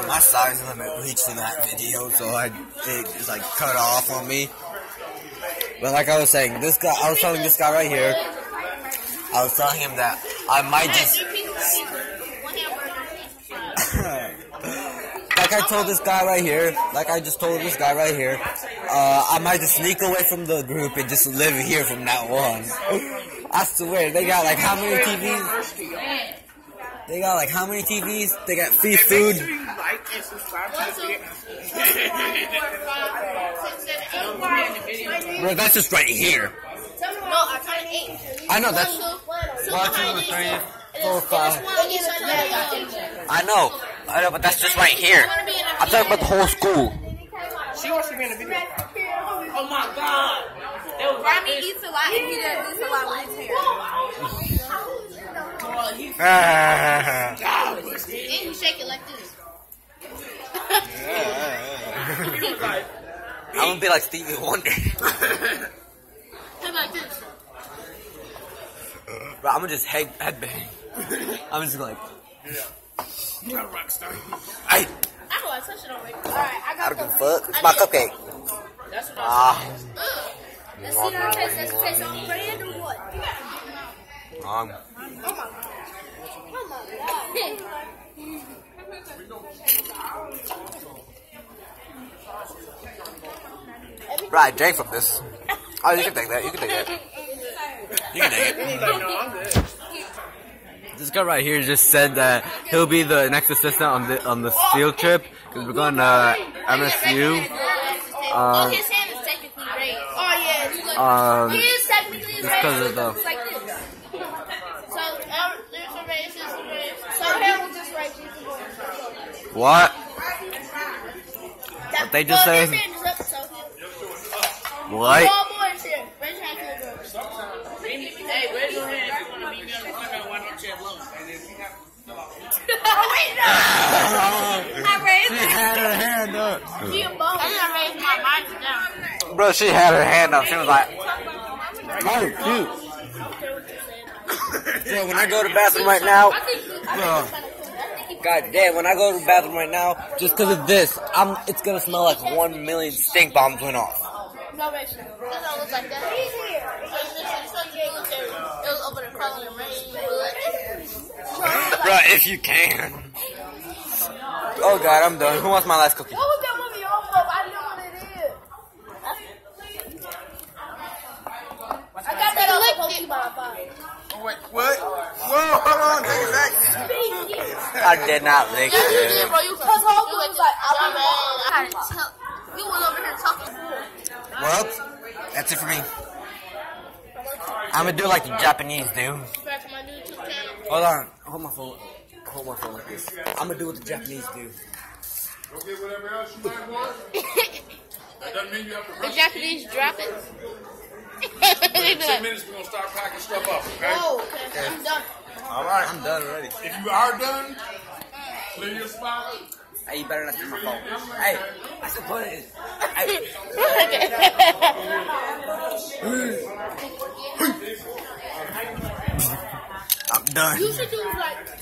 my size limit reached in that video, so it just like cut off on me. But like I was saying, I was telling this guy right here, I was telling him that I might just, like I told this guy right here, I might just sneak away from the group and just live here from now on. I swear, they got like how many TVs? They got like how many TVs? They got free food. Make sure you like and subscribe to the video. Bro, that's just right here. No, I tried 8. I know, that's 1, 2, 3, 4, 5. I know, but that's just right here. I'm talking about the whole school. She wants to be in the video. Oh my god. Rami eats a lot and he does this a lot with his hair. And you shake it like this. I'm gonna be like Stevie Wonder. Him like this. Bro, I'm gonna just headbang. I'm just like, You're a rock star. I don't want to touch it already. Alright, I I got don't give a fuck. It's my cupcake. That's what Let's see how it tastes. Does it taste on bread or what? Oh my god. Bro, I drank from this. Oh, you can take that. You can take that. You can take it. This guy right here just said that he'll be the next assistant on the field trip because we're going to M.S.U. Oh, his hand is technically raised. Oh yeah, he is technically raised. Because of the. Like this. So there's a raise, there's a raise. So hair will just raise. What? What they just say? His hand is up, so What? all boys here. Raise your hand to the girls. Hey, raise your hand if you want to meet me on the clip and why don't you have lunch? Oh wait, no. I raised She had her hand up. I'm gonna raise my mind down. Bro, she had her hand up. She was like, oh, cute. Bro, when I go to the bathroom right now, bro, god damn, when I go to the bathroom right now, just because of this, it's gonna smell like 1 million stink bombs went off. No, raise your hand. It don't look like that. He's here. It was over the color and rain. Bro, if you can. Oh god, I'm done. Who wants my last cookie? What was that movie off of? I know what it is. I got that off of Pokemon 5. Oh, wait, what? Whoa, hold on, take it back. I did not lick Yeah, you it. did, bro. Because Hulk was like, you was over here talking. Well, that's it for me. I'm gonna do it like the Japanese do. Hold on. Hold my phone. Hold my phone like this. I'm gonna do what the Japanese do. Go get whatever else you might want. That doesn't mean you have to The rush. Japanese drop it. In 10 minutes, we're going to start packing stuff up, okay? Oh, okay. I'm done. All right, I'm done already. If you are done, clear your spot. Hey, you better not see my phone. Hey, I should put it. I'm done. You should do like